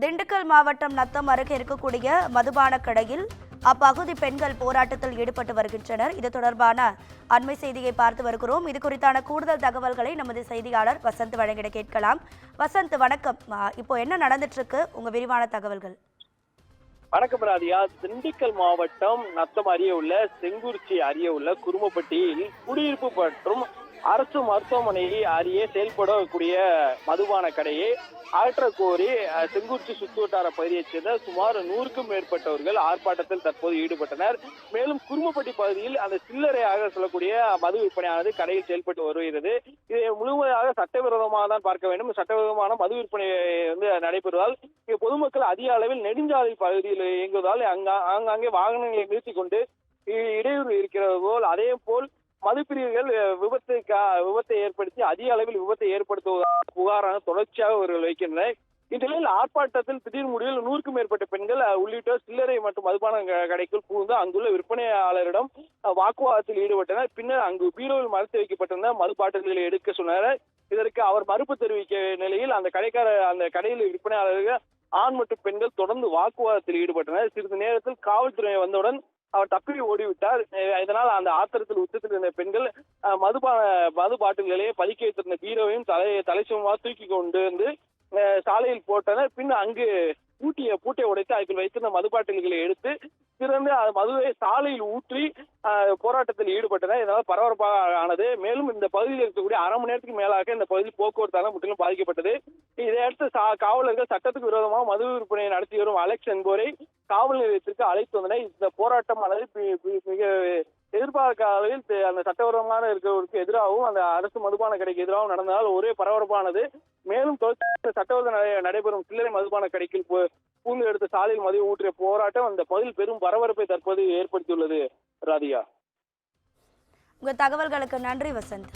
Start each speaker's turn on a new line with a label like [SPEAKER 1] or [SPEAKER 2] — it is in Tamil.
[SPEAKER 1] திண்டுக்கல் மாவட்டம் நத்தம் அருகே இருக்கக்கூடிய மதுபான கடையில் அப்பகுதி பெண்கள் போராட்டத்தில் ஈடுபட்டு வருகின்றனர். இது தொடர்பான அண்மை செய்தியை பார்த்து வருகிறோம். இது குறித்தான கூடுதல் தகவல்களை நமது செய்தியாளர் வசந்த் வழங்கிட கேட்கலாம். வசந்த், வணக்கம். இப்போ என்ன நடந்துட்டு இருக்கு, உங்க விரிவான தகவல்கள்?
[SPEAKER 2] வணக்கம் ராதியா. திண்டுக்கல் மாவட்டம் நத்தம் அருகே உள்ள செங்குறிச்சி அருகே உள்ள குருமப்பட்டியில் குடியிருப்பு மற்றும் அரசு மருத்துவமனை அருகே செயல்படக்கூடிய மதுபான கடையை அகற்றக் கோரி செங்குறிச்சி சுற்றுவட்டார பகுதியைச் சேர்ந்த சுமார் 100க்கும் மேற்பட்டவர்கள் ஆர்ப்பாட்டத்தில் தற்போது ஈடுபட்டனர். மேலும் குருமப்பட்டி பகுதியில் அந்த சில்லறையாக சொல்லக்கூடிய மது விற்பனையானது கடையில் செயல்பட்டு வருகிறது. இதை முழுமையாக சட்டவிரோதமாக தான் பார்க்க வேண்டும். சட்டவிரோதமான மது விற்பனை நடைபெறுவதால் பொதுமக்கள் அதிக அளவில் நெடுஞ்சாலை பகுதியில் இயங்குவதால் ஆங்காங்கே வாகனங்களை நிறுத்திக் கொண்டு இடையூறு இருக்கிறது போல், அதே போல் மதுப்பிரியர்கள் விபத்தை ஏற்படுத்தி அதிக அளவில் விபத்தை ஏற்படுத்துவதாக புகாரான தொடர்ச்சியாக அவர்கள் வைக்கின்றனர். இந்நிலையில் ஆர்ப்பாட்டத்தில் திடீர் முடிவில் 100க்கும் மேற்பட்ட பெண்கள் உள்ளிட்டோர் சில்லறை மற்றும் மதுபான கடைக்குள் புகுந்து அங்குள்ள விற்பனையாளரிடம் வாக்குவாதத்தில் ஈடுபட்டனர். பின்னர் அங்கு பீரோவில் மறைத்து வைக்கப்பட்டிருந்த மது பாட்டில்களை எடுக்க சொன்னார். இதற்கு அவர் மறுப்பு தெரிவிக்க நிலையில் அந்த கடையில் விற்பனையாளர்கள் ஆண் மற்றும் பெண்கள் தொடர்ந்து வாக்குவாதத்தில் ஈடுபட்டனர். சிறிது நேரத்தில் காவல்துறை வந்தவுடன் அவர் தப்பி ஓடிவிட்டார். இதனால் அந்த ஆத்திரத்தில் உச்சத்தில் இருந்த பெண்கள் மது பாட்டில்களையே பதுக்கி வைத்திருந்த பீரோவையும் தலைசுமாக தூக்கி கொண்டு வந்து சாலையில் போட்டனர். பின் அங்கு பூட்டை உடைத்து அதுக்குள் வைத்திருந்த மது பாட்டில்களை எடுத்து திறந்து மதுவை சாலையில் ஊற்றி போராட்டத்தில் ஈடுபட்டனர். இதனால் பரபரப்பாக ஆனது. மேலும் இந்த பகுதியில் இருக்கக்கூடிய அரை மணி நேரத்துக்கு மேலாக இந்த பகுதியில் போக்குவரத்தால் முற்றிலும் பாதிக்கப்பட்டது. இதையடுத்து காவலர்கள் சட்டத்துக்கு விரோதமாக மது விற்பனையை நடத்தி வரும் அலெக்ஸ் என்பவரை காவல் நிலையத்திற்கு அழைத்து வந்தனர். இந்த போராட்டமானது மிக எதிர்பார்க்காத அளவில் அந்த சட்டவிரோதமான இருக்கிறவருக்கு எதிராகவும் அந்த அரசு மதுபான கடைக்கு எதிராகவும் நடந்ததால் ஒரே பரபரப்பானது. மேலும் சட்டவிரோத நடைபெறும் சில்லறை மதுபான கடைக்கு பூந்து எடுத்த சாலையில் மது ஊற்றிய போராட்டம் அந்த பகுதியில் பெரும் பரபரப்பை தற்போது ஏற்படுத்தியுள்ளது. ராதியா,
[SPEAKER 1] உங்க தகவல்களுக்கு நன்றி வசந்த்.